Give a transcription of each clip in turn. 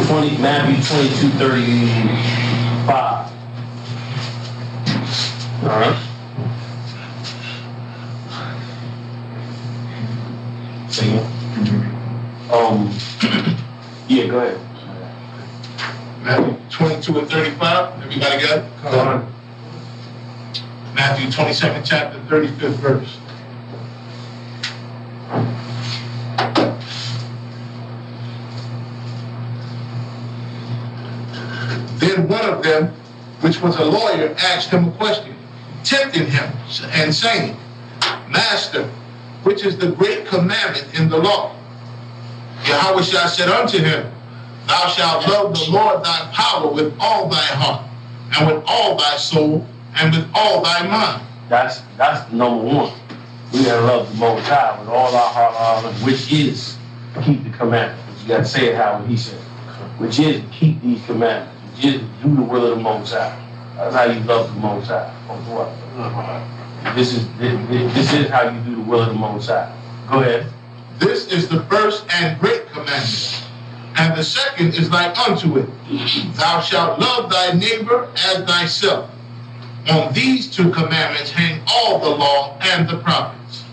Matthew 22:35. All right. Say it. Yeah, go ahead. Matthew 22:35. Everybody got it? Come on. Matthew 22nd chapter, 35th verse. Then one of them, which was a lawyer, asked him a question, tempting him and saying, Master, which is the great commandment in the law? Yahweh said unto him, Thou shalt love the Lord thy power with all thy heart, and with all thy soul, and with all thy mind. That's number one. We gotta love the Most High with all our heart, all our, which is keep the commandments. You gotta say it how he said, which is keep these commandments, which is do the will of the Most High. That's how you love the Most High. This is how you do the will of the Most High. Go ahead. This is the first and great commandment, and the second is like unto it. Thou shalt love thy neighbor as thyself. On these two commandments hang all the law and the prophets.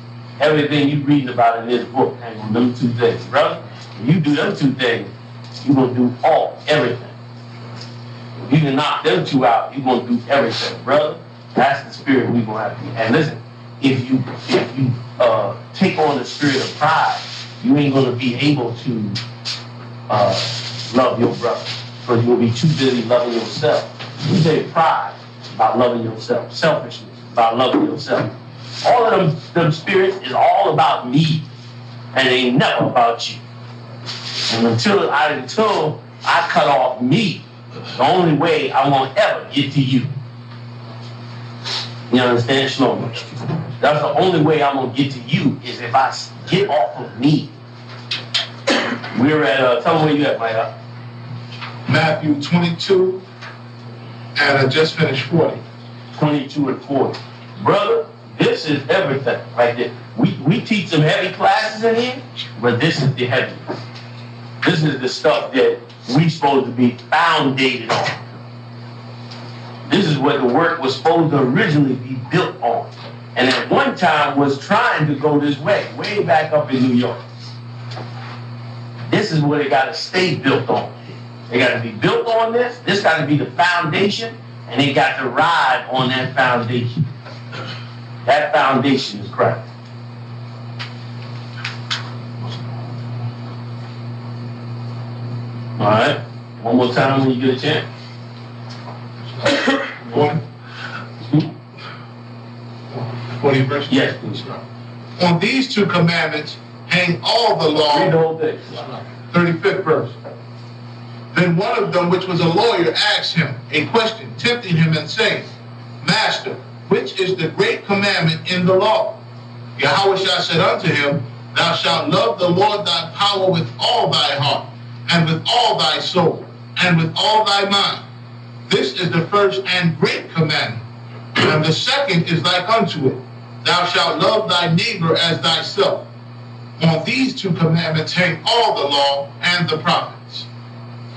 Everything you reading about in this book hang on them two things, brother. If you do them two things, you're gonna do everything. If you can knock them two out, you're gonna do everything, brother. That's the spirit we're gonna have to be. And listen, if you take on the spirit of pride, you ain't gonna be able to love your brother, because you're gonna be too busy loving yourself. You say pride about loving yourself, selfishness about loving yourself. All of them spirits is all about me, and it ain't never about you. And until I cut off me, the only way I won't ever get to you. You understand? Shalom. That's the only way I'm gonna get to you is if I get off of me. We're at tell me where you at, Mike. Matthew 22, and I just finished 40. 22 and 40. Brother, this is everything right there. We teach some heavy classes in here, but this is the heavy. This is the stuff that we supposed to be foundated on. This is what the work was supposed to originally be built on. And at one time was trying to go this way back up in New York. This is what it got to stay built on. They got to be built on this. This got to be the foundation, and they got to ride on that foundation. That foundation is Christ. All right. One more time when you get a chance. One. 40 verse? Yes, please. On these two commandments hang all the law. Read the whole thing. 35th verse. Then one of them, which was a lawyer, asked him a question, tempting him and saying, Master, which is the great commandment in the law? Yahweh said unto him, Thou shalt love the Lord thy power with all thy heart, and with all thy soul, and with all thy mind. This is the first and great commandment. And the second is like unto it. Thou shalt love thy neighbor as thyself. On these two commandments hang all the law and the prophets.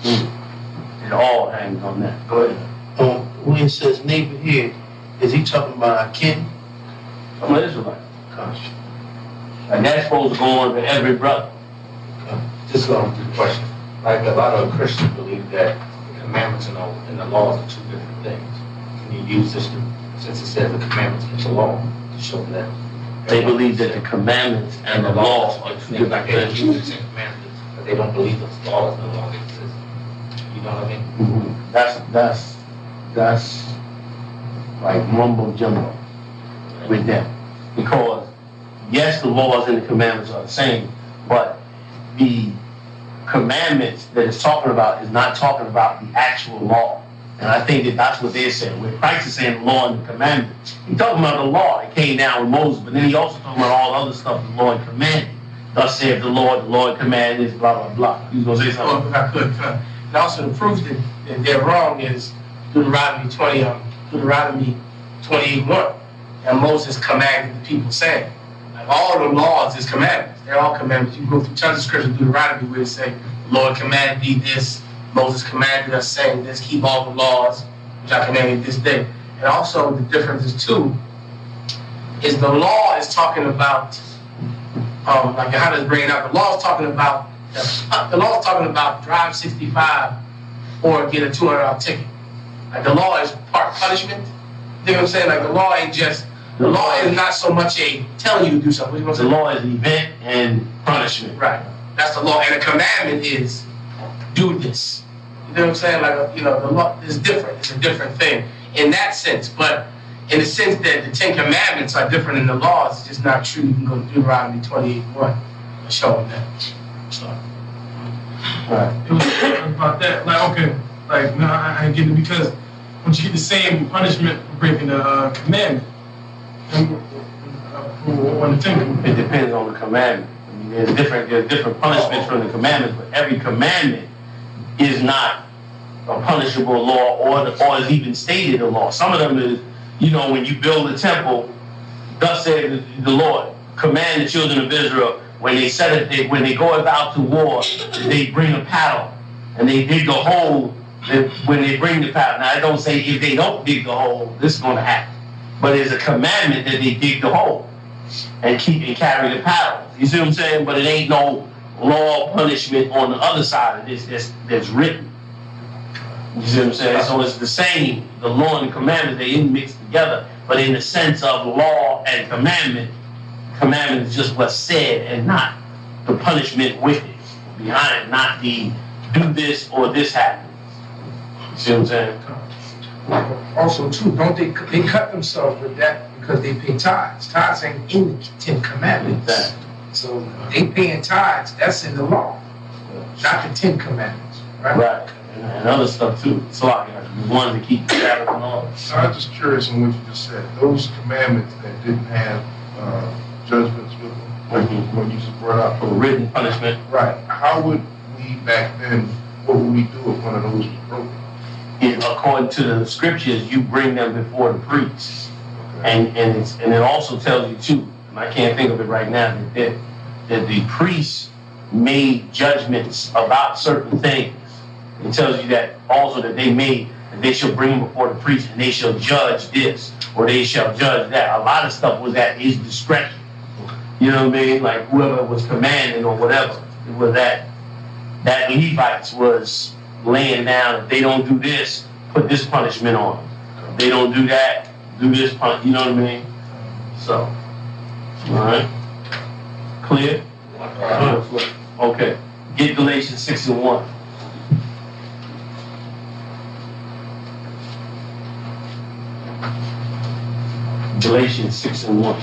It all hangs on that. Go ahead. When it says neighbor here, is he talking about our kin? I'm an Israelite. Gosh. And that's supposed to go on for every brother. Just going through the question. Like a lot of Christians believe that the commandments and the laws are two different things. Can you use this since it says the commandments and the law to show that? They believe that the commandments and the laws are two different Like they things. use the same commandments, but they don't believe the laws no longer exist. You know what I mean? Mm-hmm. That's like mumbo jumbo with them. Because yes, the laws and the commandments are the same, but the commandments that it's talking about is not talking about the actual law. And I think that that's what they're saying. When Christ is saying the law and the commandment, he's talking about the law that came down with Moses, but then he also talking about all other stuff the Lord commanded. Thus saith the Lord commanded this, blah, blah, blah. You was going to say something? If I could. And also the proof that they're wrong is Deuteronomy 28:1. And Moses commanded the people saying, like all the laws is commandments. They're all commandments. You go through tons of scripture in Deuteronomy where it say, the Lord commanded thee this, Moses commanded us, saying this, keep all the laws which I command you this day. And also the difference is too, is the law is talking about, like Yohanna's bringing out, the law is talking about drive 65 or get a $200 ticket. Like the law is part punishment. You know what I'm saying? Like the law ain't just, the law is not so much a telling you to do something. The law is event and punishment. Right. That's the law. And the commandment is do this. You know what I'm saying? Like, the law is different. It's a different thing in that sense. But in the sense that the 10 Commandments are different than the laws, it's just not true. You can go to Deuteronomy 28:1 and show them that. So. Right. It was about that. Like, okay, like, no, I ain't getting it, because once you get the same punishment for breaking the commandment, on the 10 Commandments. It depends on the commandment. I mean, there's different punishments from the commandments, but every commandment is not a punishable law or is even stated a law. Some of them is, when you build a temple, thus said the Lord, command the children of Israel, when they go out to war, they bring a paddle and they dig the hole. When they bring the paddle, now I don't say if they don't dig the hole, this is going to happen. But it's a commandment that they dig the hole and carry the paddle. You see what I'm saying? But it ain't no law punishment on the other side of this that's written. You see what I'm saying? So it's the same. The law and the commandment, they ain't mixed together. But in the sense of law and commandment is just what's said and not the punishment with it. Behind, not the do this or this happens. You see what I'm saying? Also, too, don't they cut themselves with that because they pay tithes. Tithes ain't in the 10 Commandments. Exactly. So they paying tithes, that's in the law, not the 10 Commandments, right? Right. And other stuff too. So the ones that keep the Sabbath and all. I was just curious on what you just said. Those commandments that didn't have judgments with them, like when you just brought up For written punishment. right? How would we back then? What would we do if one of those was broken? According to the scriptures, you bring them before the priest, and it also tells you too. And I can't think of it right now that the priests made judgments about certain things. It tells you that also that they shall bring before the priest and they shall judge this or they shall judge that. A lot of stuff was at his discretion. You know what I mean? Like whoever was commanding or whatever, it was that Levites was laying down. If they don't do this, put this punishment on them. If they don't do that, do this punishment. You know what I mean? So, all right, clear? Okay. Get Galatians 6:1. Galatians 6:1.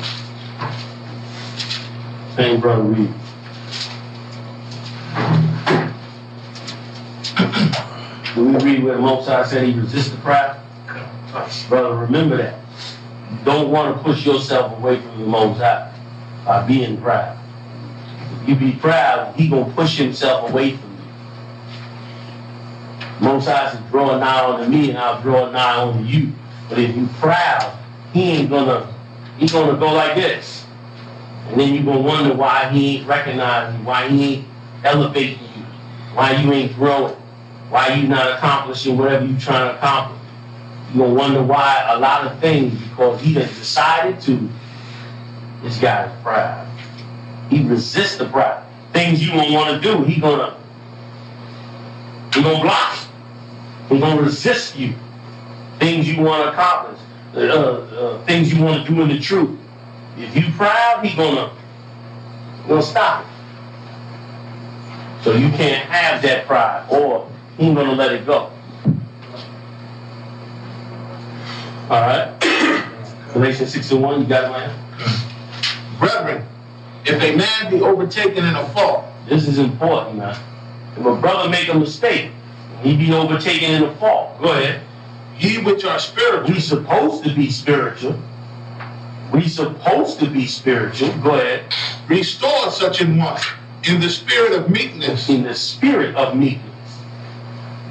Same brother read. Do we read where the Most High said he resists the proud? Brother, remember that. You don't want to push yourself away from the Most High by being proud. If you be proud, he going to push himself away from you. Most High said, draw nigh unto me and I'll draw nigh unto you. But if you proud, he's gonna go like this. And then you're gonna wonder why he ain't recognizing you, why he ain't elevating you, why you ain't growing, why you not accomplishing whatever you're trying to accomplish. You're gonna wonder why a lot of things, because he has decided to. This guy is proud. He resists the pride. Things you don't want to do, he gonna block you. He's gonna resist you. Things you want to accomplish, things you want to do in the truth. If you proud, he's gonna stop it. So you can't have that pride, or he ain't gonna let it go. All right. Galatians 6:1. You got it, man. Brethren, if a man be overtaken in a fault, This is important, man. If a brother make a mistake, he be overtaken in a fault. Go ahead. ye which are spiritual, We supposed to be spiritual. We supposed to be spiritual. Go ahead. restore such an one in the spirit of meekness, In the spirit of meekness.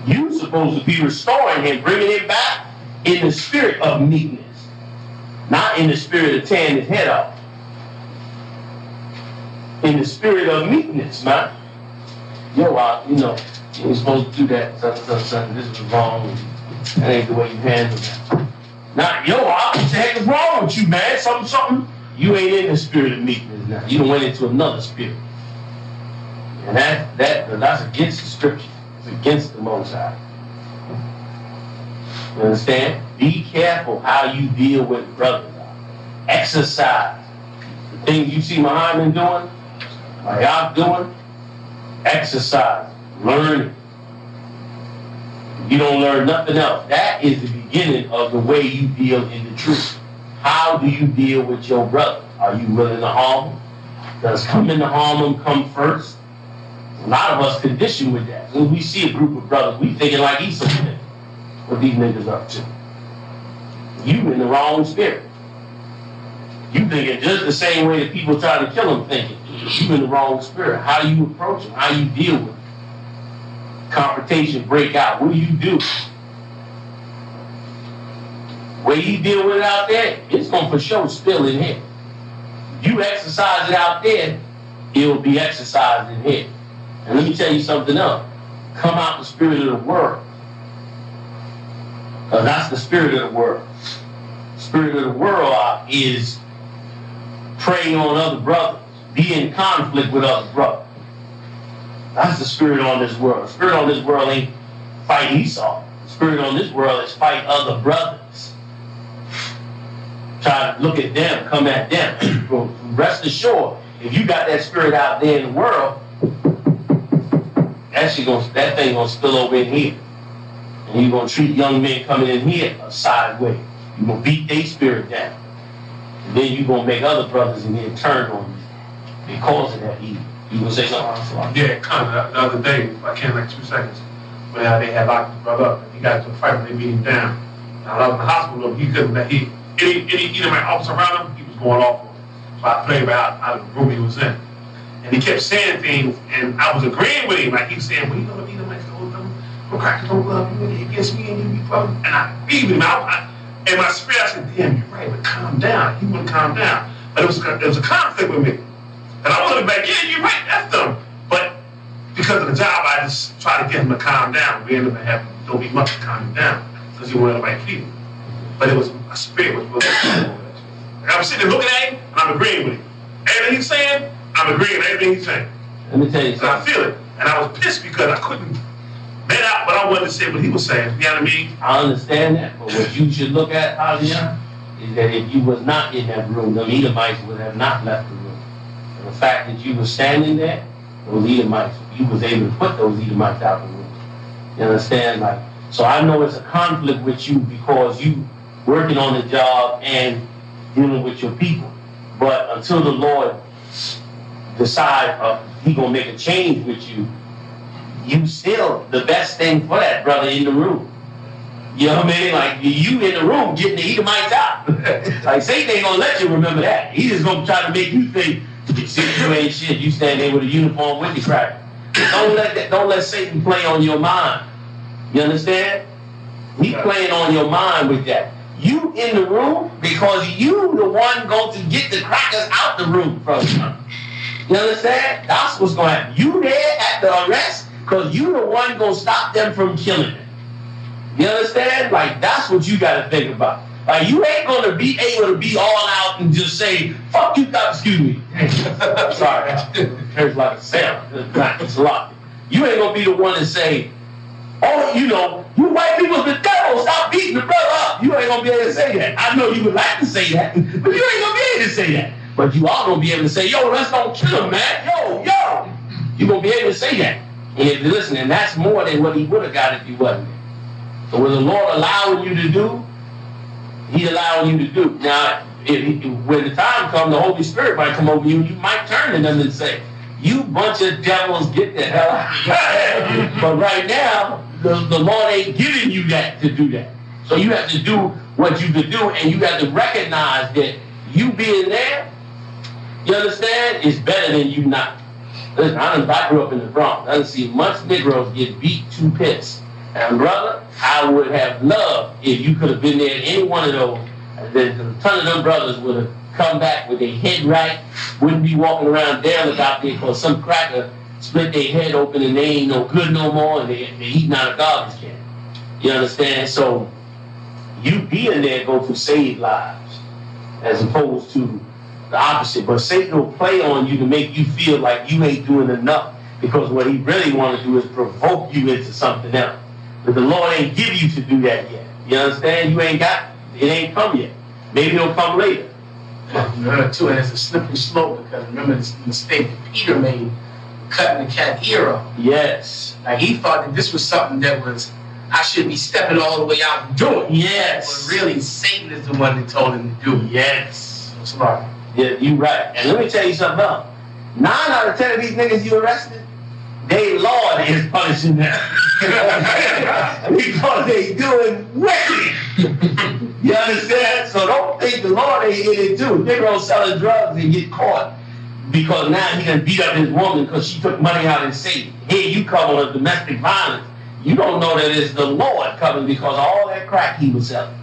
You supposed to be restoring him, bringing him back in the spirit of meekness, not in the spirit of tearing his head off. In the spirit of meekness, man. You ain't supposed to do that, something, this is wrong. That ain't the way you handle that. Now, yo, what the heck is wrong with you, man? Something. You ain't in the spirit of meekness now. You done went into another spirit. And that's against the scripture. It's against the Most High. You understand? Be careful how you deal with brothers. Exercise. The things you see Muhammad doing, like I'm doing, exercise, learning. You don't learn nothing else. That is the beginning of the way you deal in the truth. How do you deal with your brother? Are you willing to harm him? Does coming to harm him come first? A lot of us condition with that. When we see a group of brothers, we thinking like I.S.U.P.K. What these niggas up to? You in the wrong spirit. You thinking just the same way that people try to kill him thinking. You in the wrong spirit. How do you approach him? How do you deal with him? Confrontation break out. What do you do? Way you deal with it out there, it's going to for sure spill in here. You exercise it out there, it will be exercised in here. And let me tell you something else. Come out the spirit of the world. Because that's the spirit of the world. The spirit of the world is preying on other brothers, be in conflict with other brothers. That's the spirit on this world. The spirit on this world ain't fight Esau. The spirit on this world is fight other brothers. Try to look at them, come at them. Rest assured, if you got that spirit out there in the world, that thing gonna spill over in here. And you're gonna treat young men coming in here a sideways. You're gonna beat their spirit down. And then you're gonna make other brothers in here turn on you because of that evil. You gonna say something? Yeah, kind of. The other day, if I can, like 2 seconds, when they had locked his brother up, he got into a fight, and they beat him down. And I was in the hospital, he couldn't let any my officer around him, he was going off on him. So I played him out of the room he was in. And he kept saying things, and I was agreeing with him, like he was saying, well, you know, beat him like the crackers don't love you, when they against me, and you be brother. And I agreed with him. In my spirit, I said, damn, you're right, but calm down. He wouldn't calm down. But it was a conflict with me. And I wanted to be like, yeah, you're right, that's them. But because of the job, I just tried to get him to calm down. We ended up having don't be much to calm him down because he wanted the right people. But it was a spirit was really and I was sitting there looking at him, and I'm agreeing with him. Everything he's saying, I'm agreeing with everything he's saying. Let me tell you something. And I feel it. And I was pissed because I couldn't let out what I wanted to say what he was saying. You know what I mean? I understand that, but what you should look at, Adrian, is that if you was not in that room, the Edomites would have not left the room. And the fact that you were standing there, those Edomites, you was able to put those Edomites out the room. You understand? Like, so I know it's a conflict with you because you working on the job and dealing with your people. But until the Lord decide he gonna make a change with you, you still the best thing for that brother in the room. You know what I mean? Like you in the room getting the Edomites out. Like Satan ain't gonna let you remember that. He just gonna try to make you think you ain't shit. You stand there with a uniform with the cracker. Don't let Satan play on your mind. You understand? He playing on your mind with that. You in the room because you the one going to get the crackers out the room from you. You understand? That's what's going to happen. You there at the arrest because you the one going to stop them from killing them. You understand? Like, that's what you got to think about. Like, you ain't going to be able to be all out and just say, fuck you, excuse me. Sorry, there's like a sound. It's a lot. You ain't going to be the one to say, oh, you know, you white people's the devil, stop beating the brother up. You ain't going to be able to say that. I know you would like to say that, but you ain't going to be able to say that. But you are going to be able to say, yo, let's don't kill him, man. Yo. You're going to be able to say that. And if you're listening, that's more than what he would have got if he wasn't there. So what the Lord allowing you to do, He's allowing you to do. Now, when the time comes, the Holy Spirit might come over you, and you might turn to them and say, you bunch of devils, get the hell out. But right now, the Lord ain't giving you that to do that. So you have to do what you could do, and you have to recognize that you being there, you understand, is better than you not. Listen, I grew up in the Bronx. I done see much Negroes get beat to pits. And brother, I would have loved if you could have been there in any one of those. A ton of them brothers would have come back with their head right, wouldn't be walking around derelict out there because some cracker split their head open and they ain't no good no more, and they eating out of garbage can. You understand? So you being there go to save lives as opposed to the opposite. But Satan will play on you to make you feel like you ain't doing enough, because what he really want to do is provoke you into something else. But the Lord ain't give you to do that yet. You understand? You ain't got it. Ain't come yet. Maybe it'll come later. Remember too, and it's a slippery slope, because remember this mistake that Peter made, cutting the cat ear off. Yes. Like he thought that this was something that was, I should be stepping all the way out and doing. Yes. But really, Satan is the one that told him to do it. Yes. That's right. Yeah, you right. And let me tell you something else. 9 out of 10 of these niggas you arrested, they Lord is punishing them. Because they doing wicked. You understand? So don't think the Lord ain't in it too. They're gonna selling drugs and get caught because now he done beat up his woman because she took money out and saved. Here you come on a domestic violence. You don't know that it's the Lord coming because of all that crack he was selling.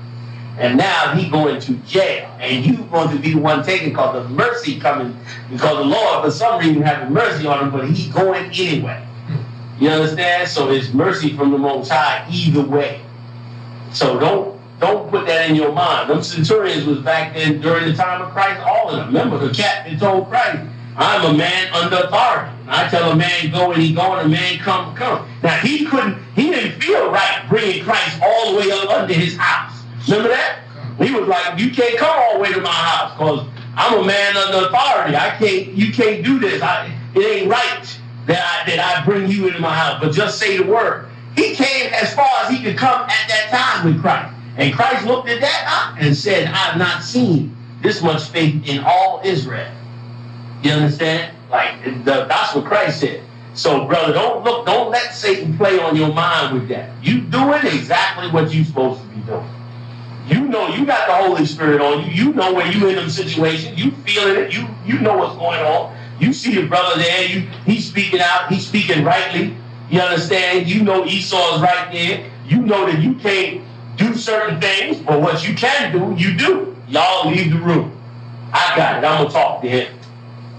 And now he going to jail, and you going to be the one taken because of mercy coming, because the Lord for some reason having mercy on him, but he going anyway. You understand? So it's mercy from the Most High either way. So don't put that in your mind. Them centurions was back then during the time of Christ, all of them. Remember, the captain told Christ, I'm a man under authority. And I tell a man go and he go, and a man come. Now he didn't feel right bringing Christ all the way up under his house. Remember that? He was like, you can't come all the way to my house because I'm a man under authority. You can't do this. It ain't right that I bring you into my house, but just say the word. He came as far as he could come at that time with Christ. And Christ looked at that and said, I've not seen this much faith in all Israel. You understand? Like, that's what Christ said. So, brother, don't let Satan play on your mind with that. You doing exactly what you're supposed to be doing. You know you got the Holy Spirit on you. You know when you in them situations. You feeling it. You know what's going on. You see the brother there. He's speaking out. He's speaking rightly. You understand? You know Esau is right there. You know that you can't do certain things, but what you can do, you do. Y'all leave the room. I got it. I'm going to talk to him.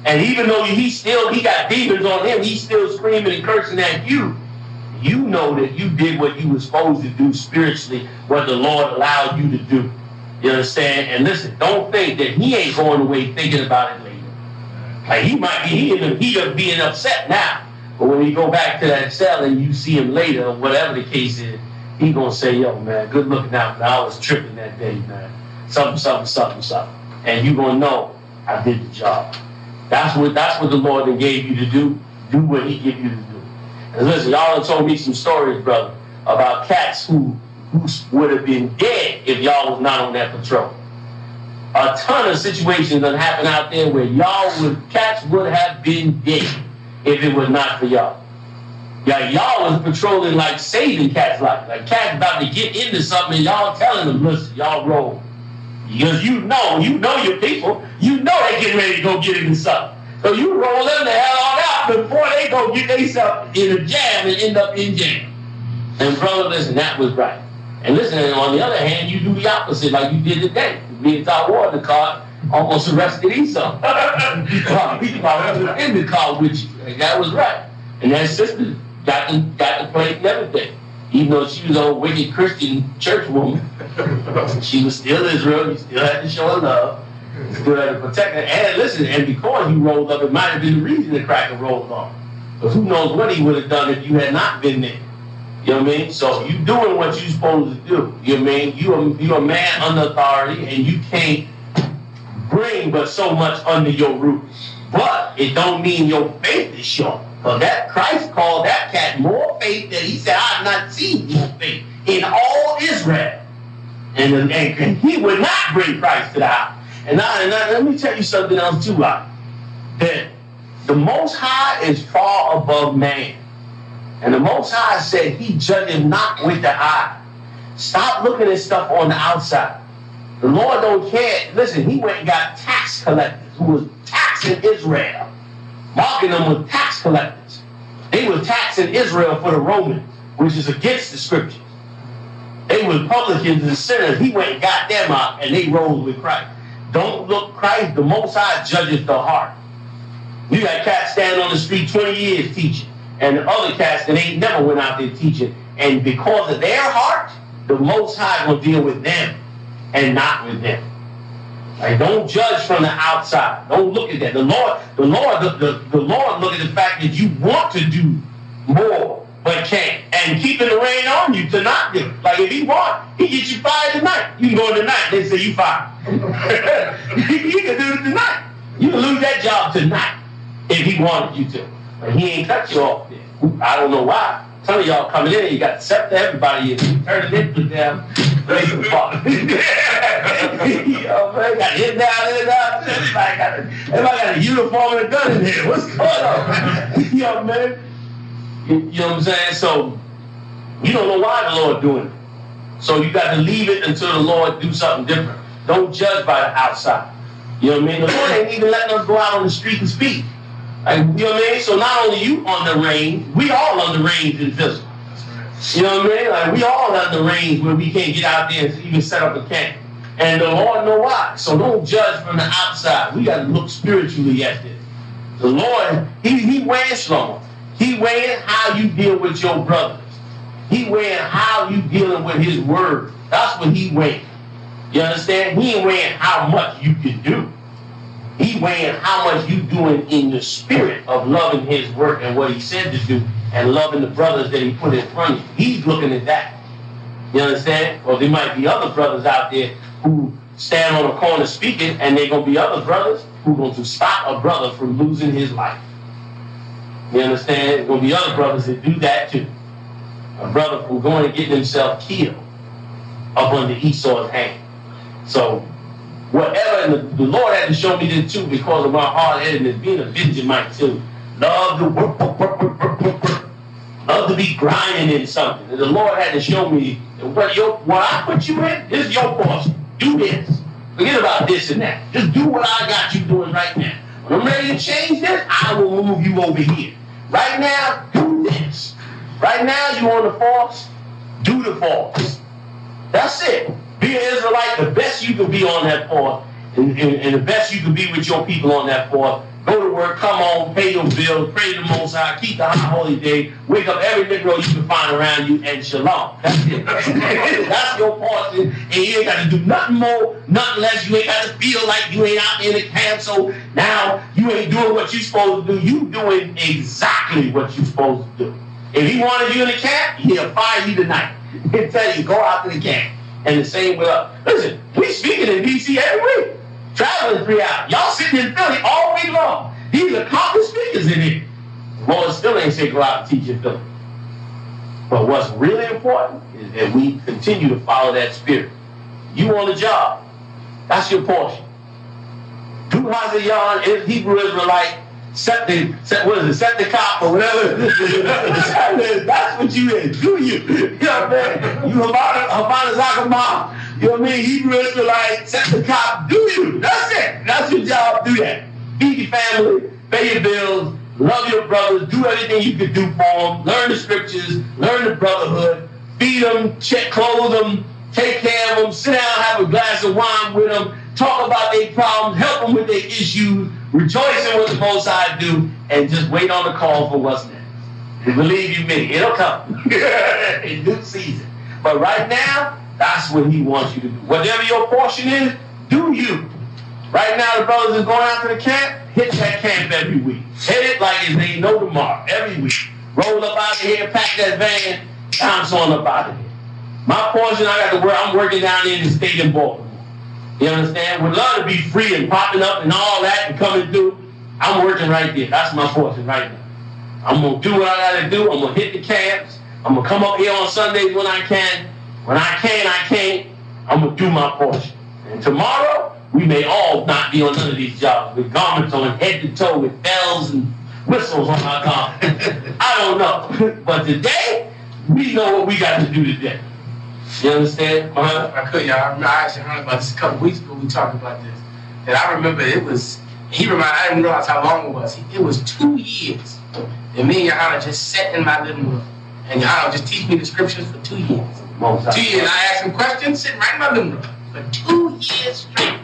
And even though he got demons on him, he's still screaming and cursing at you. You know that you did what you were supposed to do spiritually, what the Lord allowed you to do. You understand? And listen, don't think that he ain't going away thinking about it later. Like he might be in the heat of being upset now, but when you go back to that cell and you see him later, or whatever the case is, he gonna say, yo, man, good looking out, man. I was tripping that day, man. Something. And you gonna know I did the job. That's what the Lord then gave you to do. Do what he gave you to do. And listen, y'all have told me some stories, brother, about cats who would have been dead if y'all was not on that patrol. A ton of situations that happen out there where cats would have been dead if it was not for y'all. Yeah, y'all was patrolling like saving cats, like cats about to get into something, and y'all telling them, listen, y'all roll. Because you know your people, you know they getting ready to go get into something. So you roll them the hell on out before they go get themselves in a jam and end up in jail. And brother, listen, that was right. And listen, on the other hand, you do the opposite like you did today. Me and Todd Ward in the car almost arrested Esau. I was in the car with you. And that was right. And that sister got the plate and everything. Even though she was a wicked Christian church woman, she was still Israel. You still had to show her love. You still had to protect her. And listen, and because you rolled up, it might have been the reason the cracker rolled off. But who knows what he would have done if you had not been there. You know what I mean? So you doing what you're supposed to do. You know what I mean? You're a man under authority, and you can't bring but so much under your roof. But it don't mean your faith is short. But that Christ called that cat more faith that he said, I have not seen more faith in all Israel. And he would not bring Christ to the house. And let me tell you something else too, that the Most High is far above man. And the Most High said he judgeth not with the eye. Stop looking at stuff on the outside. The Lord don't care. Listen, he went and got tax collectors who was taxing Israel, marking them with tax collectors. They were taxing Israel for the Romans, which is against the scriptures. They were publicans and sinners. He went and got them out, and they rose with Christ. Don't look Christ. The Most High judges the heart. You got cats standing on the street 20 years teaching, and the other cats that ain't never went out there teaching. And because of their heart, the Most High will deal with them and not with them. Like, don't judge from the outside. Don't look at that. The Lord look at the fact that you want to do more but can't, and keeping the rain on you to not do it. Like, if he want, he get you fired tonight. You can go in tonight. They say you fired. You can do it tonight. You can lose that job tonight if he wanted you to. But he ain't cut you off there. I don't know why. Some of y'all coming in, you got to accept everybody and turn it into them. Everybody got hit down. Everybody got a uniform and a gun in here. What's going on? Yo, man. You know what I'm saying? So you don't know why the Lord doing it. So you got to leave it until the Lord do something different. Don't judge by the outside. You know what I mean? The Lord ain't even letting us go out on the street and speak. Like, you know what I mean? So not only you on the range, we all on the range in physical. You know what I mean? Like, we all on the range where we can't get out there and even set up a camp. And the Lord know why. So don't judge from the outside. We got to look spiritually at this. The Lord, he weighing Shlomo. He weighing how you deal with your brothers. He weighing how you dealing with his word. That's what he weighing. You understand? He ain't weighing how much you can do. He weighing how much you doing in the spirit of loving his work and what he said to do and loving the brothers that he put in front of you. He's looking at that. You understand? Well, there might be other brothers out there who stand on the corner speaking, and there going to be other brothers who going to stop a brother from losing his life. You understand? There's going to be other brothers that do that too. A brother from going and getting himself killed up under Esau's hand. So whatever, and the Lord had to show me this too because of my hard-headedness, being a Benjamite too. Love to work. Love to be grinding in something. And the Lord had to show me that what I put you in, this is your portion. Do this. Forget about this and that. Just do what I got you doing right now. When I'm ready to change this, I will move you over here. Right now, do this. Right now, you on the force, do the force. That's it. Be an Israelite, the best you can be on that force, and the best you can be with your people on that force. Go to work, come home, pay your bills, pray to the Most High, keep the high holy day, wake up every Negro you can find around you, and shalom. That's it. That's your portion, and you ain't got to do nothing more, nothing less. You ain't got to feel like you ain't out in the camp, so now you ain't doing what you're supposed to do. You doing exactly what you're supposed to do. If he wanted you in the camp, he'll fire you tonight. He'll tell you, go out to the camp. And the same with us. Listen, we speaking in D.C. every week. Traveling 3 hours. Y'all sitting in Philly all week long. These are accomplished speakers in here. The Lord still ain't say go out and teach in Philly. But what's really important is that we continue to follow that spirit. You on the job. That's your portion. Do Hazayan, Hebrew Israelite, set the cop or whatever. That's what you is. Do you? You know what I mean? You Havana Zakama. You know what I mean? Hebrew Israelite, set the cop. Do you? That's it. That's your job. Do that. Feed your family, pay your bills, love your brothers, do everything you can do for them, learn the scriptures, learn the brotherhood, feed them, clothe them, take care of them, sit down, have a glass of wine with them, talk about their problems, help them with their issues, rejoice in what the Most High do, and just wait on the call for what's next. And believe you me, it'll come in due season. But right now, that's what he wants you to do. Whatever your portion is, do you. Right now, the brothers is going out to the camp, hit that camp every week. Hit it like it ain't no tomorrow, every week. Roll up out of here, pack that van, bounce on up out of here. My portion, I got to work, I'm working down in the state in Baltimore. You understand? Would love to be free and popping up and all that and coming through. I'm working right there. That's my portion right now. I'm going to do what I got to do. I'm going to hit the camps. I'm going to come up here on Sundays when I can. When I can, I can't. I'm going to do my portion. And tomorrow, we may all not be on none of these jobs with garments on head to toe with bells and whistles on our garments. I don't know. But today, we know what we got to do today. You understand? I could, y'all. I actually heard about this a couple weeks ago. We talked about this. And I remember it was, I didn't realize how long it was. It was 2 years. And me and Johanna just sat in my living room. And Johanna would just teach me the scriptures for 2 years. 2 years. I asked him questions, sitting right in my living room. For 2 years straight.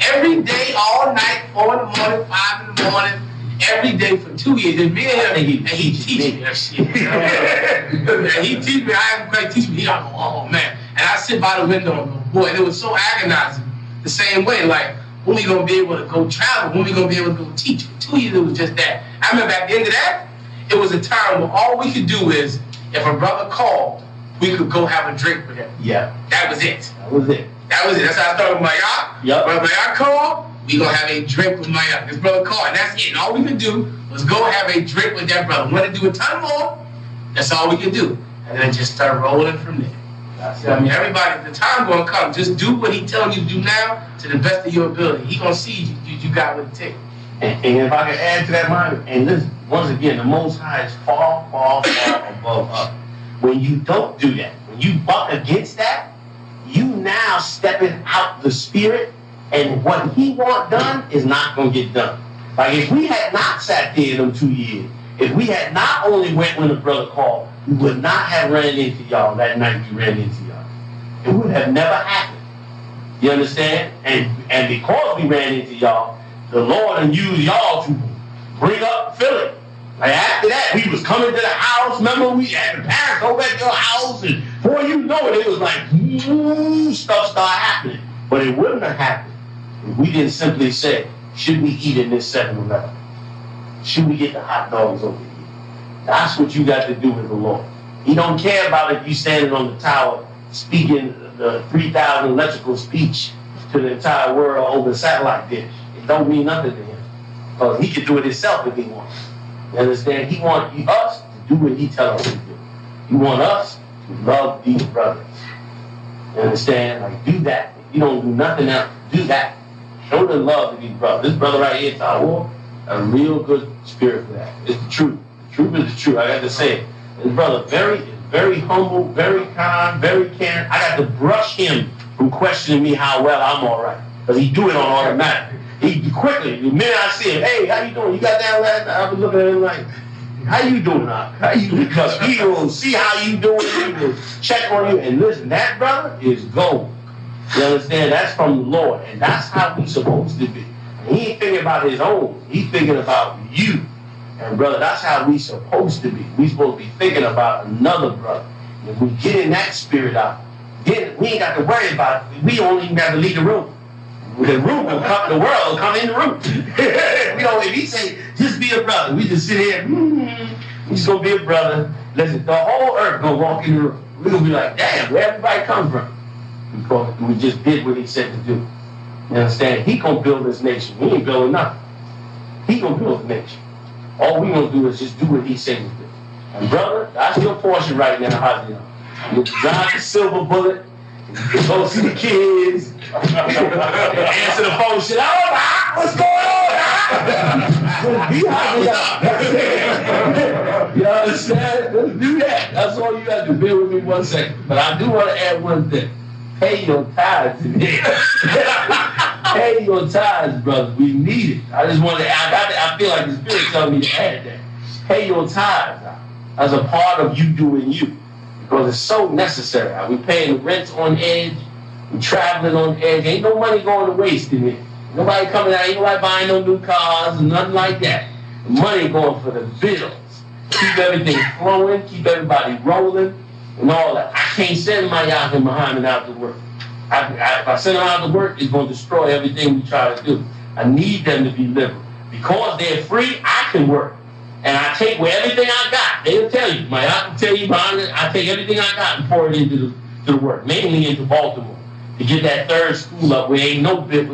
Every day, all night, 4 in the morning, 5 in the morning. every day for 2 years. And me and him, I think and he teach me that shit. And he teach me, I haven't quite teach me. He like, oh man. And I sit by the window and go, boy, and it was so agonizing. The same way, like, when we gonna be able to go travel? When we gonna be able to go teach? For 2 years, it was just that. I remember at the end of that, it was a time where all we could do is, if a brother called, we could go have a drink with him. Yeah. That was it. That was it. That was it. That's how I started with my yacht. Yep. When my yacht called, we gonna have a drink with my yacht. This brother called, and that's it. And all we could do was go have a drink with that brother. We wanted to do a ton more. That's all we could do. And then it just started rolling from there. That's I mean, everybody, the time gonna come. Just do what he telling you to do now to the best of your ability. He gonna see you got what it takes. And if I can add to that, mind, and this, once again, the Most High is far, far, far above us. When you don't do that, when you buck against that, you now stepping out the spirit, and what he want done is not going to get done. Like if we had not sat there in them 2 years, if we had not only went when the brother called, we would not have ran into y'all that night we ran into y'all. It would have never happened. You understand? And because we ran into y'all, the Lord and used y'all to bring up Philip. Like after that, we was coming to the house. Remember, we had the parents go back to your house, and before you know it, it was like stuff started happening. But it wouldn't have happened if we didn't simply say, should we eat in this 7-Eleven? Should we get the hot dogs over here? That's what you got to do with the Lord. He don't care about if you standing on the tower speaking the 3,000 electrical speech to the entire world over a satellite dish. It don't mean nothing to him. Because he can do it himself if he wants. You understand? He wants us to do what he tells us to do. He wants us to love these brothers. You understand? Like, do that. If you don't do nothing else, do that. Show the love to these brothers. This brother right here, Tawar, a real good spirit for that. It's the truth. The truth is the truth. I got to say it. This brother very humble, very kind, very caring. I got to brush him from questioning me how well I'm all right. Because he do it on automatic. He quickly, the minute I see him, hey, how you doing? You got down last night? I was looking at him like, how you doing now? How you doing? Because he will see how you doing. He will check on you. And listen, that brother is gold. You understand? That's from the Lord. And that's how we supposed to be. And he ain't thinking about his own. He's thinking about you. And brother, that's how we supposed to be. We supposed to be thinking about another brother. If we get in that spirit out, then we ain't got to worry about it. We don't even got to leave the room. The room will come, the world will come in the room. We don't, if he say, just be a brother, we just sit here, we just gonna be a brother. Listen, the whole earth gonna walk in the room. We're gonna be like, damn, where everybody come from? Because we just did what he said to do. You understand? He gonna build this nation. We ain't building nothing. He gonna build the nation. All we gonna do is just do what he said to do. And brother, that's your portion right now, Haji. You drive the silver bullet, you go see the kids, answer the phone, shit, oh, what's going on? You understand? Let's do that. That's all you got to do. Bear with me 1 second. But I do want to add one thing. Pay your tithes today. Pay your tithes, brother. We need it. I just want to, I feel like the Spirit telling me to add that. Pay your tithes as a part of you doing you. Because it's so necessary. We paying the rent on edge. We traveling on edge. Ain't no money going to waste in it. Nobody coming out. Ain't nobody buying no new cars and nothing like that. The money going for the bills. Keep everything flowing. Keep everybody rolling and all that. I can't send my Yahin Muhammad out to work. If I send them out to work, it's going to destroy everything we try to do. I need them to be liberal. Because they're free, I can work. And I take everything I got. They'll tell you. I can tell you behind it. I take everything I got and pour it into the work, mainly into Baltimore, to get that third school up where ain't nobody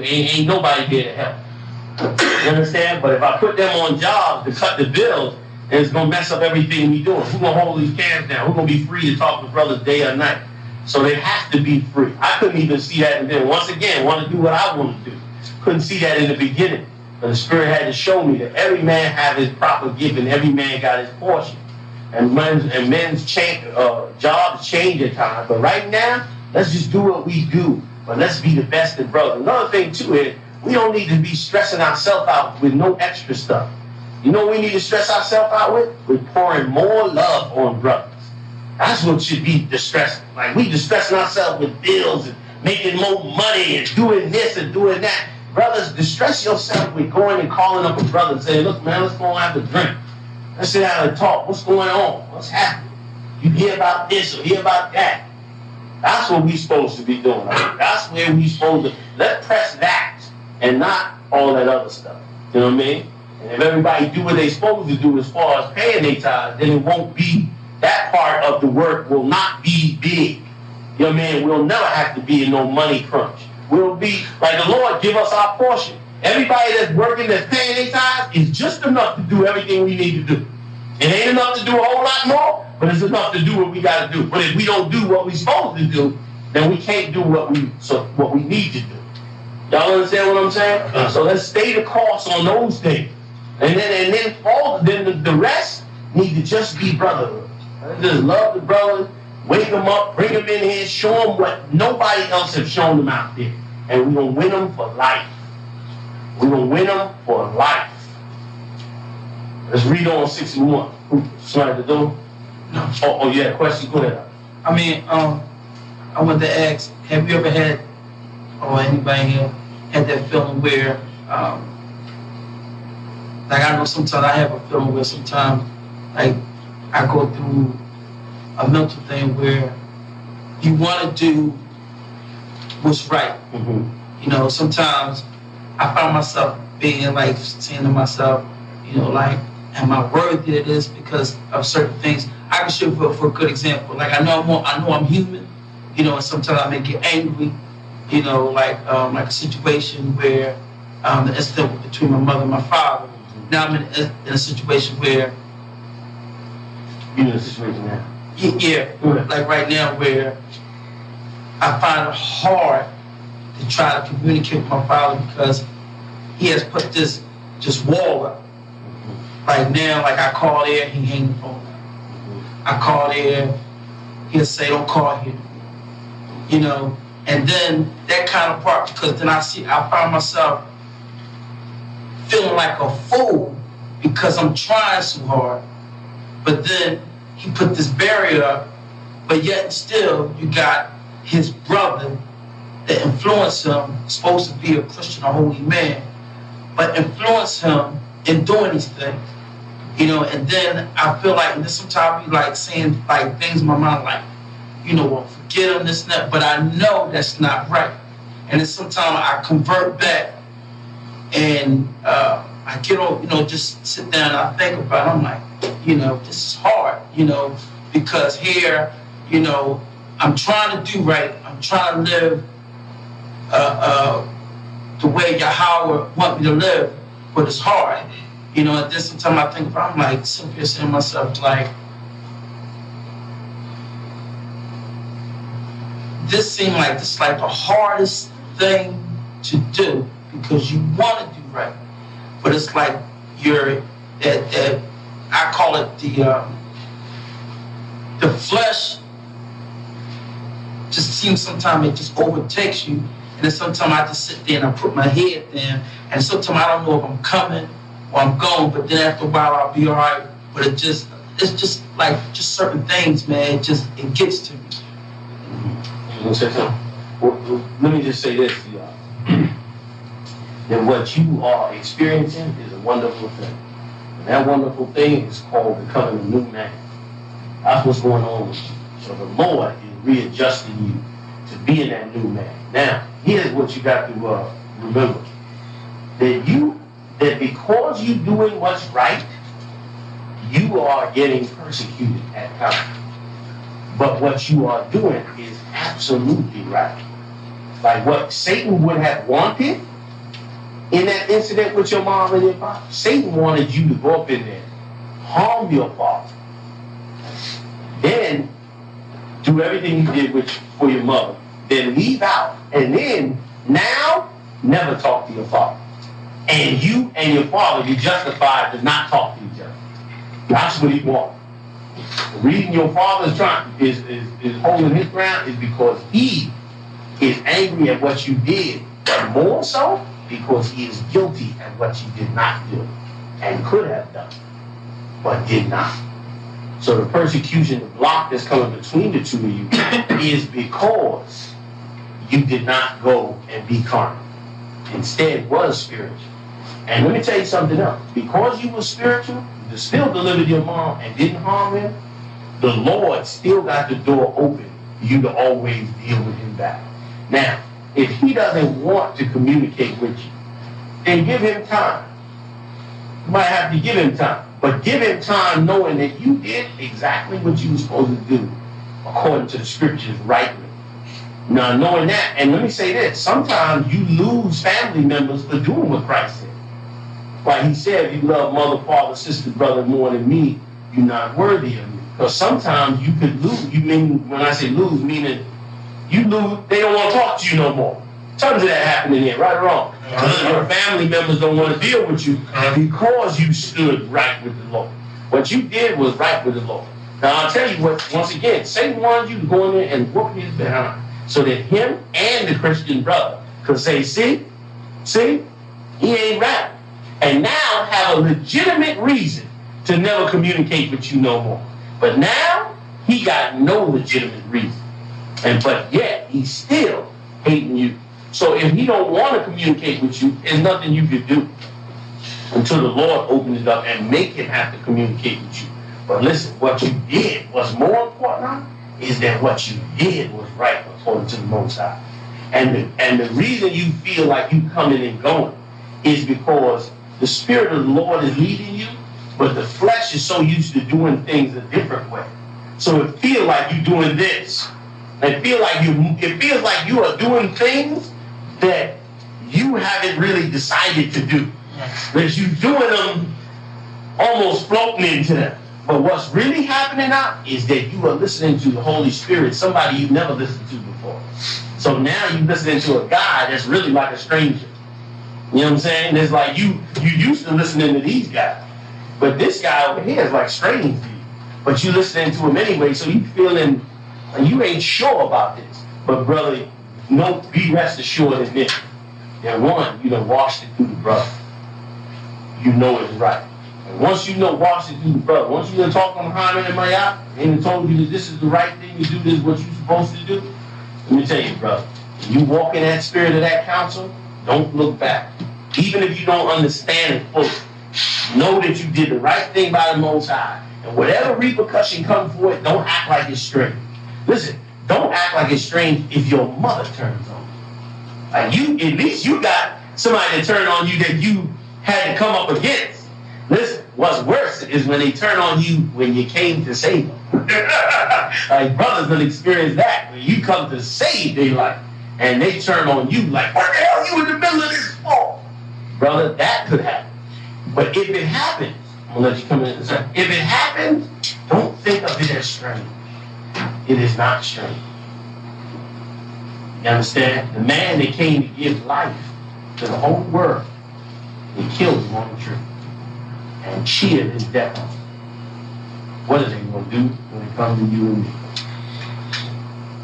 there to help. You understand? But if I put them on jobs to cut the bills, then it's gonna mess up everything we doing. Who's gonna hold these camps down? Who's gonna be free to talk to brothers day or night? So they have to be free. I couldn't even see that, and then once again, want to do what I want to do. Couldn't see that in the beginning. But the Spirit had to show me that every man have his proper gift and every man got his portion. And men's jobs change at times. But right now, let's just do what we do. But let's be the best in brothers. Another thing too is we don't need to be stressing ourselves out with no extra stuff. You know what we need to stress ourselves out with? We're pouring more love on brothers. That's what should be distressing. Like we distressing ourselves with bills and making more money and doing this and doing that. Brothers, distress yourself with going and calling up a brother and saying, look, man, let's go and have a drink. Let's sit down and talk. What's going on? What's happening? You hear about this or hear about that. That's what we're supposed to be doing. That's where we're supposed to, let's press that and not all that other stuff. You know what I mean? And if everybody do what they're supposed to do as far as paying their tithes, then it won't be, that part of the work will not be big. You know what I mean? We'll never have to be in no money crunch. We'll be, like the Lord give us our portion. Everybody that's working, that's paying their tithes, is just enough to do everything we need to do. It ain't enough to do a whole lot more, but it's enough to do what we got to do. But if we don't do what we're supposed to do, then we can't do what we need to do. Y'all understand what I'm saying? So let's stay the course on those things. And then the rest need to just be brotherhood. Just love the brother, wake them up, bring them in here, show them what nobody else has shown them out there. And we're going to win them for life. We're going to win them for life. Let's read on 61. Somebody to do? No. Oh, yeah, question, go ahead. I mean, I want to ask, have you ever had, or anybody here, had that feeling where, like I know sometimes I have a feeling where sometimes, like, I go through a mental thing where you want to do what's right. Mm-hmm. You know, sometimes I find myself being like, saying to myself, you know, like, am I worthy of this because of certain things? I can show for a good example. Like I know I'm human, you know, and sometimes I may get angry, you know, like a situation where the incident between my mother and my father. Now I'm in a situation where You in a situation now? yeah, like right now where I find it hard to try to communicate with my father because he has put this wall up. Like now, like I call there, he hang the phone up. I call there, he'll say, don't call here. You know, and then that kind of part, because then I find myself feeling like a fool because I'm trying so hard. But then he put this barrier up, but yet still you got his brother that influenced him, supposed to be a Christian, a holy man, but influenced him in doing these things. You know, and then I feel like, and then sometimes I be like saying like things in my mind like, you know, well, forget him, this and that, but I know that's not right. And then sometimes I convert back and I get on, you know, just sit down and I think about it. I'm like, you know, this is hard, you know, because here, you know, I'm trying to do right. I'm trying to live the way Yahweh want me to live, but it's hard. You know, and then sometimes I think about it, I'm like, sitting here saying to myself, like, this seems like this is like the hardest thing to do because you want to do right, but it's like you're I call it the flesh. Just seems sometimes it just overtakes you, and then sometimes I just sit there and I put my head down, and sometimes I don't know if I'm coming or I'm going, but then after a while I'll be all right. But it's just like certain things, man. It gets to me. Well, let me just say this to y'all. That what you are experiencing is a wonderful thing. And that wonderful thing is called becoming a new man. That's what's going on with you. So the Lord is readjusting you to being that new man. Now, here's what you got to remember. That because you're doing what's right, you are getting persecuted at times. But what you are doing is absolutely right. Like what Satan would have wanted in that incident with your mom and your father. Satan wanted you to go up in there, harm your father, then do everything you did for your mother, then leave out, and then now never talk to your father. And you and your father be justified to not talk to each other. That's what he wants. The reason your father is holding his ground is because he is angry at what you did, but more so because he is guilty at what you did not do and could have done, but did not. So the persecution, the block that's coming between the two of you is because you did not go and be carnal. instead was spiritual. And let me tell you something else. Because you were spiritual, you still delivered your mom and didn't harm him, the Lord still got the door open for you to always deal with him back. Now, if he doesn't want to communicate with you, then give him time. You might have to give him time. But give him time knowing that you did exactly what you were supposed to do according to the scriptures rightly. Now, knowing that, and let me say this, sometimes you lose family members for doing what Christ said. Like he said, if you love mother, father, sister, brother more than me, you're not worthy of me. Because sometimes you could lose. You mean, when I say lose, meaning you lose, they don't want to talk to you no more. Tons of that happening here, right or wrong. Your family members don't want to deal with you because you stood right with the Lord. What you did was right with the Lord. Now, I'll tell you what, once again, Satan wanted you to go in there and whoop his behind so that him and the Christian brother could say, see, he ain't right. And now have a legitimate reason to never communicate with you no more. But now, he got no legitimate reason. But yet, he's still hating you. So if he don't want to communicate with you, there's nothing you can do until the Lord opens it up and make him have to communicate with you. But listen, what you did was more important is that what you did was right according to the Most High. And the reason you feel like you coming and going is because the Spirit of the Lord is leading you, but the flesh is so used to doing things a different way. So it feels like you're doing this. It feels like you are doing things that you haven't really decided to do. That you're doing them almost floating into them. But what's really happening now is that you are listening to the Holy Spirit, somebody you've never listened to before. So now you're listening to a guy that's really like a stranger. You know what I'm saying? It's like you used to listening to these guys. But this guy over here is like strange to you. But you listening to him anyway, so you feeling, and you ain't sure about this. But brother, be rest assured in this. That one, you done washed it through the brother. You know it's right. And once you know washed it through the brother, once you done talked on Muhammad and Maya, and told you that this is the right thing to do, this is what you're supposed to do, let me tell you, brother, when you walk in that spirit of that counsel, don't look back. Even if you don't understand it fully, know that you did the right thing by the Most High. And whatever repercussion comes for it, don't act like it's strange. Listen, don't act like it's strange if your mother turns on you. Like at least you got somebody to turn on you that you had to come up against. Listen, what's worse is when they turn on you when you came to save them. Like brothers will experience that. When you come to save their life and they turn on you like, what the hell you in the middle of this for? Brother, that could happen. But if it happens, I'm going to let you come in and say, if it happens, don't think of it as strange. It is not strange. You understand? The man that came to give life to the whole world, they killed him on the tree and cheered his death on him. What are they going to do when it comes to you and me?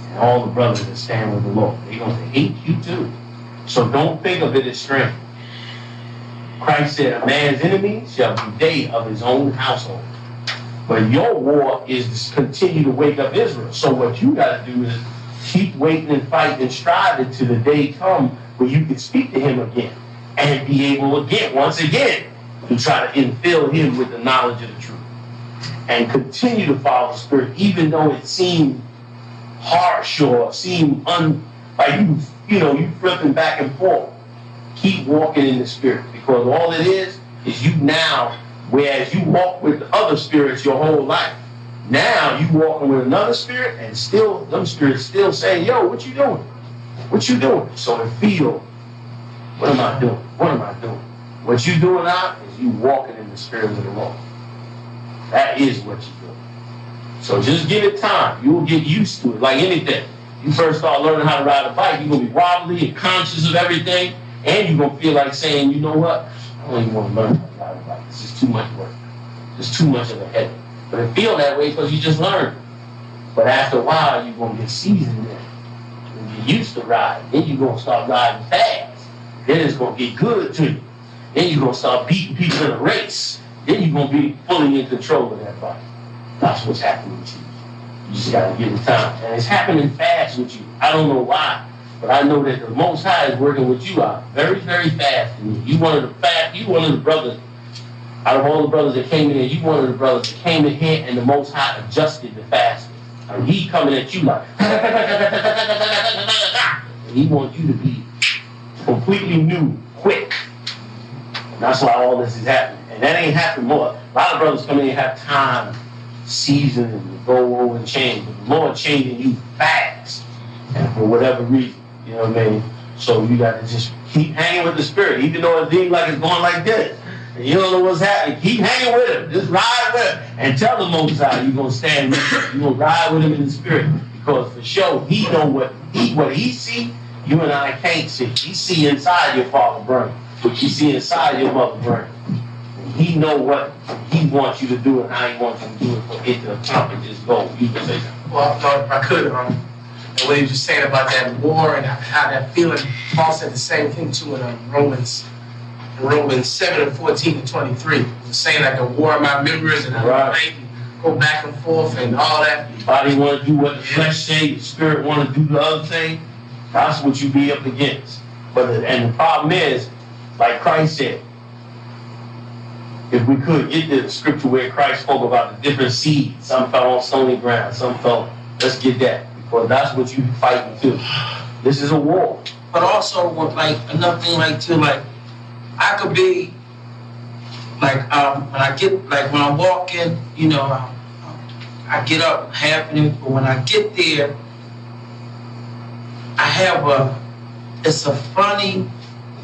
And all the brothers that stand with the Lord, they're going to hate you too. So don't think of it as strange. Christ said, a man's enemy shall be they of his own household. But your war is to continue to wake up Israel. So what you got to do is keep waiting and fighting and striving till the day come where you can speak to him again and be able again, once again, to try to infill him with the knowledge of the truth and continue to follow the Spirit, even though it seemed harsh or seemed like you flipping back and forth. Keep walking in the Spirit, because all it is you now, whereas you walk with the other spirits your whole life, now you walking with another spirit, and still them spirits still saying, yo, what you doing? What you doing? So it feel, what am I doing? What am I doing? What you doing now is you walking in the Spirit of the Lord. That is what you're doing. So just give it time. You'll get used to it, like anything. You first start learning how to ride a bike, you're going to be wobbly and conscious of everything, and you're going to feel like saying, you know what? I don't even want to learn how to ride a bike. This is too much work. It's too much of a headache. But it feel that way because you just learned. But after a while, you're going to get seasoned in it. When you're used to riding, then you're going to start riding fast. Then it's going to get good to you. Then you're going to start beating people in a race. Then you're going to be fully in control of that bike. That's what's happening with you. You just got to give it time. And it's happening fast with you. I don't know why. But I know that the Most High is working with you out very, very fast. And you one of the brothers, out of all the brothers that came in here, you one of the brothers that came in here and the Most High adjusted the fasting. And he coming at you like, and he wants you to be completely new, quick. And that's why all this is happening. And that ain't happening more. A lot of brothers come in and have time, season, and go over and change. But the Lord changing you fast. And for whatever reason, you know what I mean? So you got to just keep hanging with the Spirit, even though it seems like it's going like this. And you don't know what's happening. Keep hanging with him. Just ride with him. And tell the Most High you're going to stand with him. You're going to ride with him in the Spirit. Because for sure, he know what he see, you and I can't see. He see inside your father's brain. He see inside your mother's brain. And he know what he wants you to do and how he wants you to do it for it to accomplish his goal. You can say that. Well, if I could, and what he was just saying about that war and how that feeling, Paul said the same thing too in Romans 7:14-23. He was saying like a war of my members and right. Go back and forth and all that. Your body want to do what the flesh say, your spirit want to do the other thing. That's what you be up against. And the problem is, like Christ said, if we could get the scripture where Christ spoke about the different seeds, some fell on stony ground, some fell, let's get that. Because that's what you fighting too. This is a war. But also, like, another thing, like, too, like, I could be, like, when I'm walking, you know, I get up happening, but when I get there, it's a funny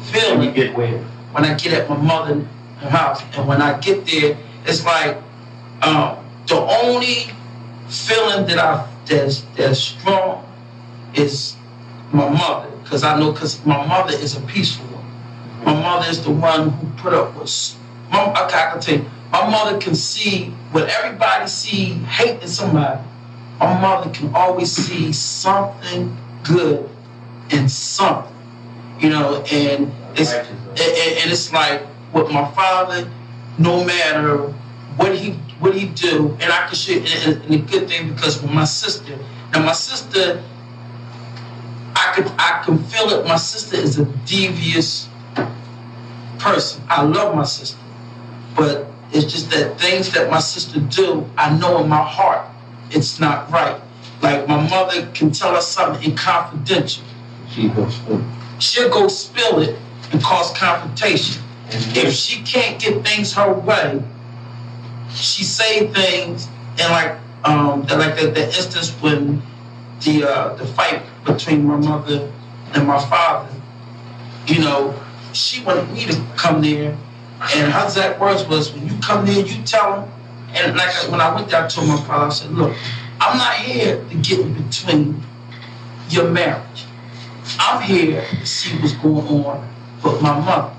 feeling. You get where? When I get at my mother's house, and when I get there, it's like the only feeling that's strong is my mother, because my mother is a peaceful one. My mother is the one who put up with. I can tell you, my mother can see what everybody see hate in somebody. My mother can always see something good in something, you know, and it's like with my father, no matter what he do, and I can show you, and the good thing, because with my sister, I can feel it. My sister is a devious person. I love my sister, but it's just that things that my sister do, I know in my heart it's not right. Like my mother can tell us something in confidential. She'll go spill it and cause confrontation. If she can't get things her way, she say things, and like the instance when the fight between my mother and my father, you know, she wanted me to come there, and her exact words was, when you come there, you tell them. And like when I went there, I told my father, I said, look, I'm not here to get in between your marriage. I'm here to see what's going on with my mother.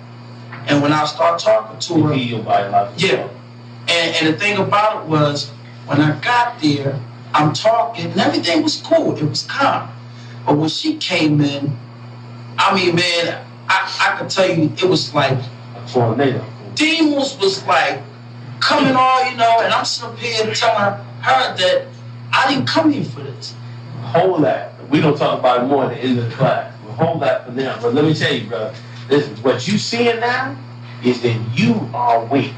And when I start talking to her, yeah. And the thing about it was, when I got there, I'm talking, and everything was cool. It was calm. But when she came in, I mean, man, I could tell you, it was like demons was like coming on, you know, and I'm sitting up here telling her that I didn't come here for this. Hold that. We're going to talk about it more at the end of the class. We'll hold that for them. But let me tell you, brother, listen, what you seeing now is that you are weak.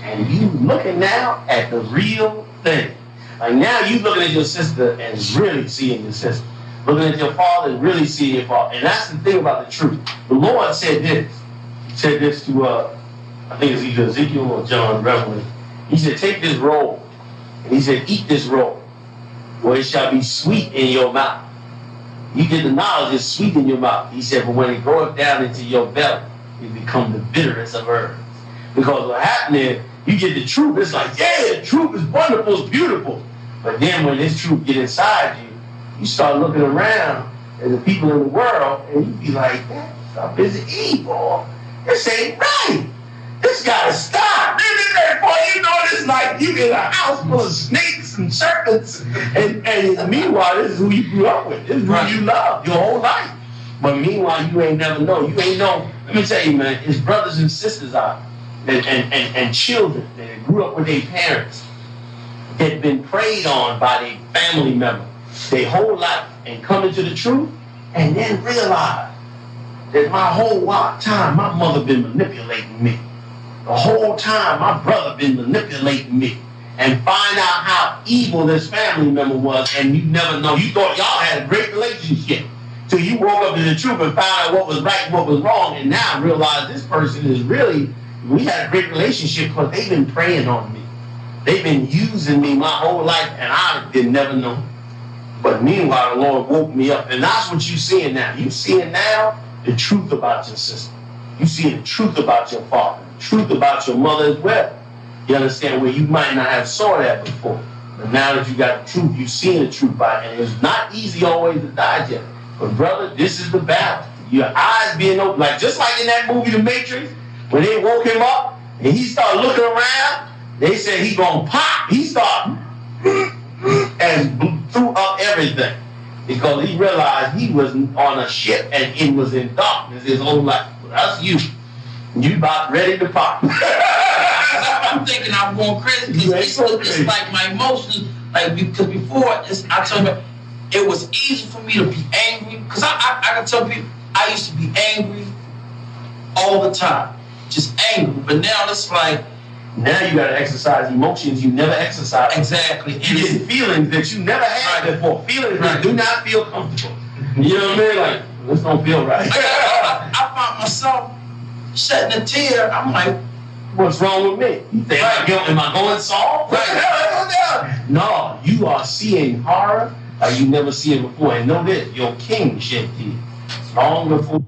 And you looking now at the real thing. Like now you looking at your sister and really seeing your sister. Looking at your father and really seeing your father. And that's the thing about the truth. The Lord said this. He said this to, I think it's either Ezekiel or John Revelation. He said, take this roll. And he said, eat this roll, for it shall be sweet in your mouth. You get the knowledge, it's sweet in your mouth. He said, but when it goeth down into your belly, it becomes the bitterest of herbs. Because what happened is, you get the truth, it's like, yeah, the truth is wonderful, it's beautiful. But then when this truth get inside you, you start looking around at the people in the world, and you be like, that stuff is evil. This ain't right. This gotta stop. Boy, you know, it's like you in a house full of snakes and serpents, and meanwhile, this is who you grew up with. This is who you love your whole life. But meanwhile, you ain't never know. You ain't know. Let me tell you, man, his brothers and sisters out, and children that grew up with their parents, that been preyed on by their family member their whole life, and come into the truth, and then realize that my whole time my mother been manipulating me. The whole time my brother been manipulating me. And find out how evil this family member was, and you never know. You thought y'all had a great relationship till you woke up to the truth and found out what was right and what was wrong, and now realize this person is really, we had a great relationship because they've been preying on me. They've been using me my whole life, and I did never know. But meanwhile, the Lord woke me up, and that's what you're seeing now. You're seeing now the truth about your sister. You see the truth about your father, the truth about your mother as well. You understand, where you might not have saw that before. But now that you got the truth, you're seeing the truth by it. And it's not easy always to digest. But brother, this is the battle. Your eyes being open, like just like in that movie, The Matrix, when they woke him up and he started looking around, they said he gonna pop. He started and threw up everything because he realized he was on a ship and it was in darkness his whole life. Well, that's you. You about ready to pop. I'm thinking I'm going crazy because it's like my emotions, like because before I told you it was easy for me to be angry because I can tell people I used to be angry all the time, just angry. But now it's like now you got to exercise emotions you never exercised. Exactly. You get feelings that you never had before. Feelings that do not feel comfortable. You know what I mean? Like this don't feel right. I found myself shedding a tear. I'm like, what's wrong with me? You think, am I going soft? No, you are seeing horror like you never seen it before. And know this, your king shed tears long before.